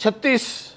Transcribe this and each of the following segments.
36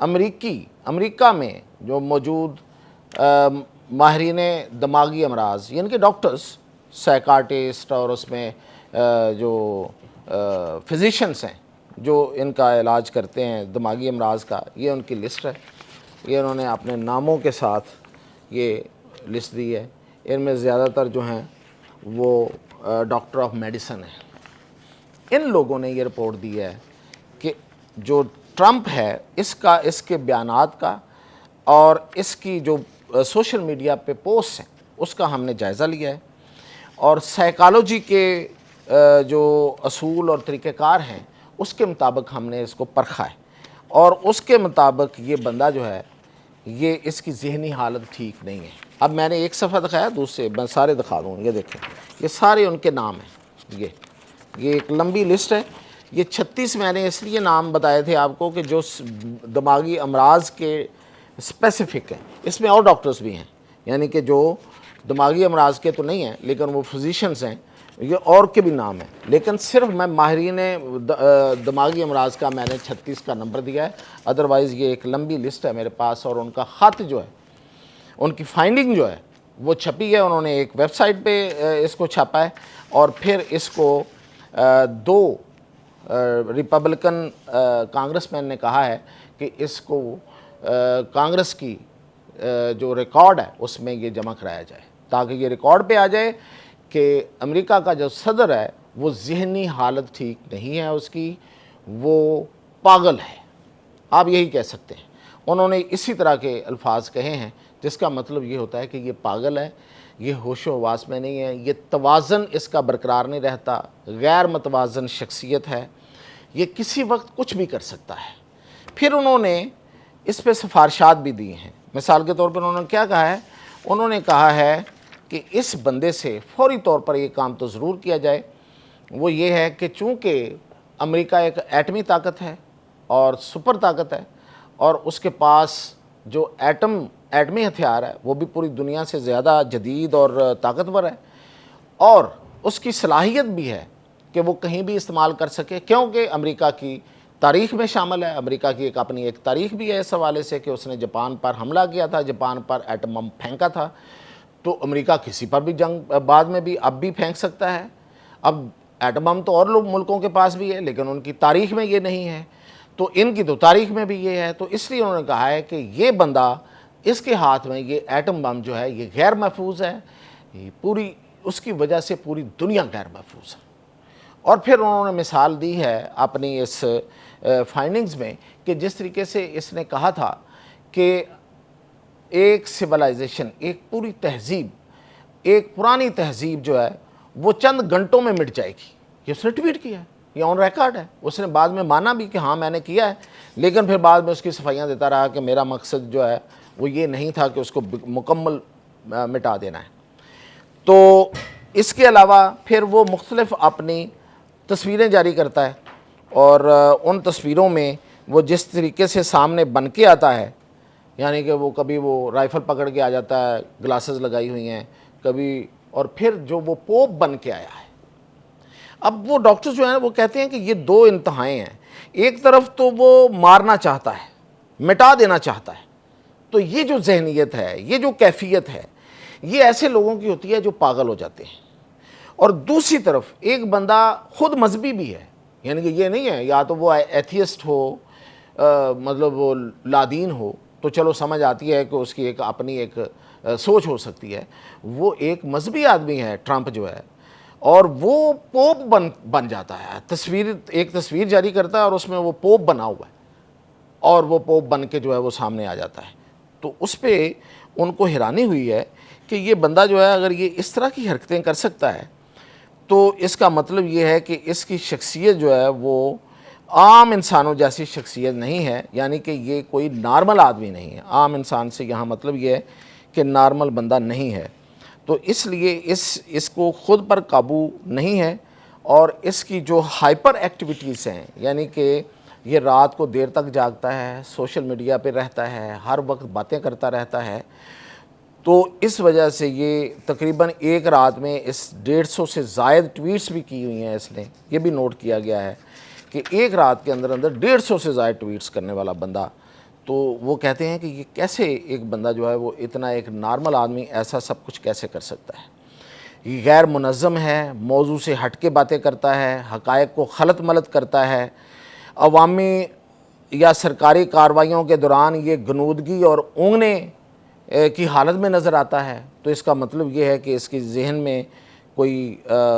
امریکہ میں جو موجود ماہرین دماغی امراض یعنی کہ ڈاکٹرز، سائیکارٹسٹ اور اس میں جو فزیشنز ہیں جو ان کا علاج کرتے ہیں دماغی امراض کا، یہ ان کی لسٹ ہے. یہ انہوں نے اپنے ناموں کے ساتھ یہ لسٹ دی ہے. ان میں زیادہ تر جو ہیں وہ ڈاکٹر آف میڈیسن ہیں. ان لوگوں نے یہ رپورٹ دی ہے کہ جو ٹرمپ ہے اس کے بیانات کا اور اس کی جو سوشل میڈیا پہ پوسٹ ہیں اس کا ہم نے جائزہ لیا ہے، اور سائیکالوجی کے جو اصول اور طریقہ کار ہیں اس کے مطابق ہم نے اس کو پرکھا ہے، اور اس کے مطابق یہ بندہ جو ہے یہ اس کی ذہنی حالت ٹھیک نہیں ہے. اب میں نے ایک صفحہ دکھایا، دوسرے میں سارے دکھا دوں. یہ دیکھیں، یہ سارے ان کے نام ہیں. یہ ایک لمبی لسٹ ہے. یہ 36 میں نے اس لیے نام بتائے تھے آپ کو کہ جو دماغی امراض کے اسپیسیفک ہیں. اس میں اور ڈاکٹرز بھی ہیں، یعنی کہ جو دماغی امراض کے تو نہیں ہیں لیکن وہ فزیشنز ہیں. یہ اور کے بھی نام ہیں، لیکن صرف میں ماہرین دماغی امراض کا میں نے 36 کا نمبر دیا ہے. ادروائز یہ ایک لمبی لسٹ ہے میرے پاس، اور ان کا خط جو ہے، ان کی فائنڈنگ جو ہے وہ چھپی ہے. انہوں نے ایک ویب سائٹ پہ اس کو چھاپا ہے، اور پھر اس کو دو ریپبلکن کانگریس مین نے کہا ہے کہ اس کو کانگریس کی جو ریکارڈ ہے اس میں یہ جمع کرایا جائے، تاکہ یہ ریکارڈ پہ آ جائے کہ امریکہ کا جو صدر ہے وہ ذہنی حالت ٹھیک نہیں ہے اس کی، وہ پاگل ہے. آپ یہی کہہ سکتے ہیں. انہوں نے اسی طرح کے الفاظ کہے ہیں، جس کا مطلب یہ ہوتا ہے کہ یہ پاگل ہے، یہ ہوش و حواس میں نہیں ہے، یہ توازن اس کا برقرار نہیں رہتا، غیر متوازن شخصیت ہے، یہ کسی وقت کچھ بھی کر سکتا ہے. پھر انہوں نے اس پہ سفارشات بھی دی ہیں. مثال کے طور پر انہوں نے کیا کہا ہے؟ انہوں نے کہا ہے کہ اس بندے سے فوری طور پر یہ کام تو ضرور کیا جائے. وہ یہ ہے کہ چونکہ امریکہ ایک ایٹمی طاقت ہے اور سپر طاقت ہے، اور اس کے پاس جو ایٹمی ہتھیار ہے وہ بھی پوری دنیا سے زیادہ جدید اور طاقتور ہے، اور اس کی صلاحیت بھی ہے کہ وہ کہیں بھی استعمال کر سکے، کیونکہ امریکہ کی تاریخ میں شامل ہے. امریکہ کی اپنی ایک تاریخ بھی ہے اس حوالے سے کہ اس نے جاپان پر حملہ کیا تھا، جاپان پر ایٹم بم پھینکا تھا. تو امریکہ کسی پر بھی جنگ بعد میں بھی اب بھی پھینک سکتا ہے. اب ایٹم بم تو اور ملکوں کے پاس بھی ہے، لیکن ان کی تاریخ میں یہ نہیں ہے، تو ان کی تو تاریخ میں بھی یہ ہے. تو اس لیے انہوں نے کہا ہے کہ یہ بندہ، اس کے ہاتھ میں یہ ایٹم بم جو ہے یہ غیر محفوظ ہے، پوری اس کی وجہ سے پوری دنیا غیر محفوظ ہے. اور پھر انہوں نے مثال دی ہے اپنی اس فائنڈنگز میں کہ جس طریقے سے اس نے کہا تھا کہ ایک سویلائزیشن، ایک پوری تہذیب، ایک پرانی تہذیب جو ہے وہ چند گھنٹوں میں مٹ جائے گی. یہ اس نے ٹویٹ کیا ہے، یہ آن ریکارڈ ہے. اس نے بعد میں مانا بھی کہ ہاں میں نے کیا ہے، لیکن پھر بعد میں اس کی صفائیاں دیتا رہا کہ میرا مقصد جو ہے وہ یہ نہیں تھا کہ اس کو مکمل مٹا دینا ہے. تو اس کے علاوہ پھر وہ مختلف اپنی تصویریں جاری کرتا ہے، اور ان تصویروں میں وہ جس طریقے سے سامنے بن کے آتا ہے، یعنی کہ وہ کبھی وہ رائفل پکڑ کے آ جاتا ہے، گلاسز لگائی ہوئی ہیں کبھی، اور پھر جو وہ پوپ بن کے آیا ہے. اب وہ ڈاکٹرز جو ہیں وہ کہتے ہیں کہ یہ دو انتہائیں ہیں. ایک طرف تو وہ مارنا چاہتا ہے، مٹا دینا چاہتا ہے، تو یہ جو ذہنیت ہے، یہ جو کیفیت ہے، یہ ایسے لوگوں کی ہوتی ہے جو پاگل ہو جاتے ہیں. اور دوسری طرف ایک بندہ خود مذہبی بھی ہے، یعنی کہ یہ نہیں ہے یا تو وہ ایتھیسٹ ہو، مطلب وہ لادین ہو، تو چلو سمجھ آتی ہے کہ اس کی ایک اپنی ایک سوچ ہو سکتی ہے. وہ ایک مذہبی آدمی ہے ٹرمپ جو ہے، اور وہ پوپ بن جاتا ہے. ایک تصویر جاری کرتا ہے اور اس میں وہ پوپ بنا ہوا ہے، اور وہ پوپ بن کے جو ہے وہ سامنے آ جاتا ہے. تو اس پہ ان کو حیرانی ہوئی ہے کہ یہ بندہ جو ہے اگر یہ اس طرح کی حرکتیں کر سکتا ہے تو اس کا مطلب یہ ہے کہ اس کی شخصیت جو ہے وہ عام انسانوں جیسی شخصیت نہیں ہے، یعنی کہ یہ کوئی نارمل آدمی نہیں ہے. عام انسان سے یہاں مطلب یہ ہے کہ نارمل بندہ نہیں ہے. تو اس لیے اس کو خود پر قابو نہیں ہے، اور اس کی جو ہائپر ایکٹیویٹیز ہیں، یعنی کہ یہ رات کو دیر تک جاگتا ہے، سوشل میڈیا پہ رہتا ہے، ہر وقت باتیں کرتا رہتا ہے. تو اس وجہ سے یہ تقریباً ایک رات میں اس 150 سے زائد ٹویٹس بھی کی ہوئی ہیں. اس نے یہ بھی نوٹ کیا گیا ہے کہ ایک رات کے اندر 150 سے زائد ٹویٹس کرنے والا بندہ. تو وہ کہتے ہیں کہ یہ کیسے ایک بندہ جو ہے وہ اتنا ایک نارمل آدمی ایسا سب کچھ کیسے کر سکتا ہے، یہ غیر منظم ہے، موضوع سے ہٹ کے باتیں کرتا ہے، حقائق کو خلط ملط کرتا ہے، عوامی یا سرکاری کارروائیوں کے دوران یہ غنودگی اور اونگنے کی حالت میں نظر آتا ہے، تو اس کا مطلب یہ ہے کہ اس کی ذہن میں کوئی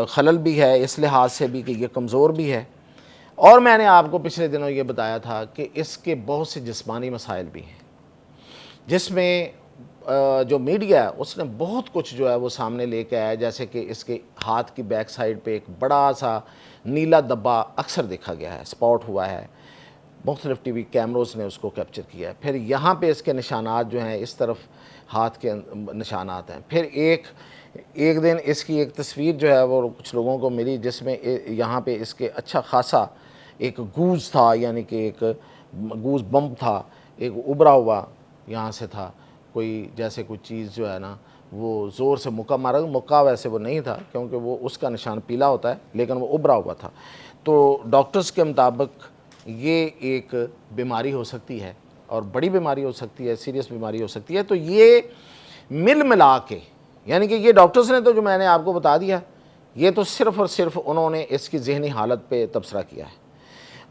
خلل بھی ہے، اس لحاظ سے بھی کہ یہ کمزور بھی ہے۔ اور میں نے آپ کو پچھلے دنوں یہ بتایا تھا کہ اس کے بہت سے جسمانی مسائل بھی ہیں، جس میں جو میڈیا ہے اس نے بہت کچھ جو ہے وہ سامنے لے کے آیا، جیسے کہ اس کے ہاتھ کی بیک سائڈ پہ ایک بڑا سا نیلا دبا اکثر دیکھا گیا ہے، سپاٹ ہوا ہے، مختلف ٹی وی کیمروز نے اس کو کیپچر کیا ہے۔ پھر یہاں پہ اس کے نشانات جو ہیں، اس طرف ہاتھ کے نشانات ہیں۔ پھر ایک دن اس کی ایک تصویر جو ہے وہ کچھ لوگوں کو ملی، جس میں یہاں پہ اس کے اچھا خاصا ایک گوز تھا، یعنی کہ ایک گوز بمپ تھا، ایک ابھرا ہوا یہاں سے تھا، کوئی جیسے کوئی چیز جو ہے نا وہ زور سے مکہ مارا، مکہ ویسے وہ نہیں تھا کیونکہ وہ اس کا نشان پیلا ہوتا ہے، لیکن وہ ابھرا ہوا تھا۔ تو ڈاکٹرز کے مطابق یہ ایک بیماری ہو سکتی ہے، اور بڑی بیماری ہو سکتی ہے، سیریس بیماری ہو سکتی ہے۔ تو یہ مل ملا کے، یعنی کہ یہ ڈاکٹرز نے تو جو میں نے آپ کو بتا دیا، یہ تو صرف اور صرف انہوں نے اس کی ذہنی حالت پہ تبصرہ کیا ہے،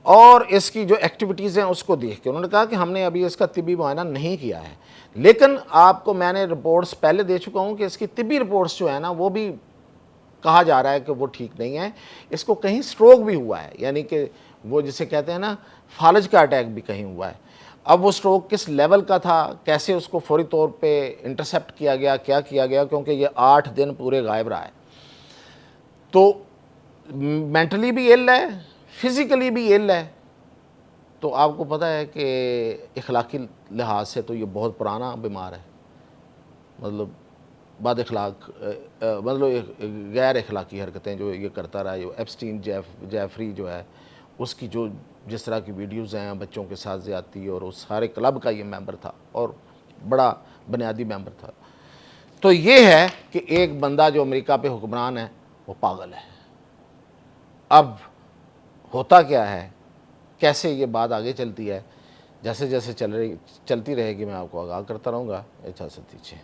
اور اس کی جو ایکٹیویٹیز ہیں اس کو دیکھ کے انہوں نے کہا کہ ہم نے ابھی اس کا طبی معائنہ نہیں کیا ہے، لیکن آپ کو میں نے رپورٹس پہلے دے چکا ہوں کہ اس کی طبی رپورٹس جو ہے نا وہ بھی کہا جا رہا ہے کہ وہ ٹھیک نہیں ہے، اس کو کہیں سٹروک بھی ہوا ہے، یعنی کہ وہ جسے کہتے ہیں نا فالج کا اٹیک بھی کہیں ہوا ہے۔ اب وہ سٹروک کس لیول کا تھا، کیسے اس کو فوری طور پہ انٹرسیپٹ کیا گیا، کیا کیا گیا، کیونکہ یہ 8 دن پورے غائب رہا ہے، تو مینٹلی بھی ill ہے، فزیکلی بھی ill ہے۔ تو آپ کو پتہ ہے کہ اخلاقی لحاظ سے تو یہ بہت پرانا بیمار ہے، مطلب بد اخلاق، مطلب غیر اخلاقی حرکتیں جو یہ کرتا رہا، جو ایپسٹین جیفری جو ہے اس کی جو جس طرح کی ویڈیوز ہیں بچوں کے ساتھ زیادتی، اور اس سارے کلب کا یہ ممبر تھا اور بڑا بنیادی ممبر تھا۔ تو یہ ہے کہ ایک بندہ جو امریکہ پہ حکمران ہے وہ پاگل ہے۔ اب ہوتا کیا ہے، کیسے یہ بات آگے چلتی ہے، جیسے جیسے چلتی رہے گی میں آپ کو آگاہ کرتا رہوں گا۔ اجازت دیجیے۔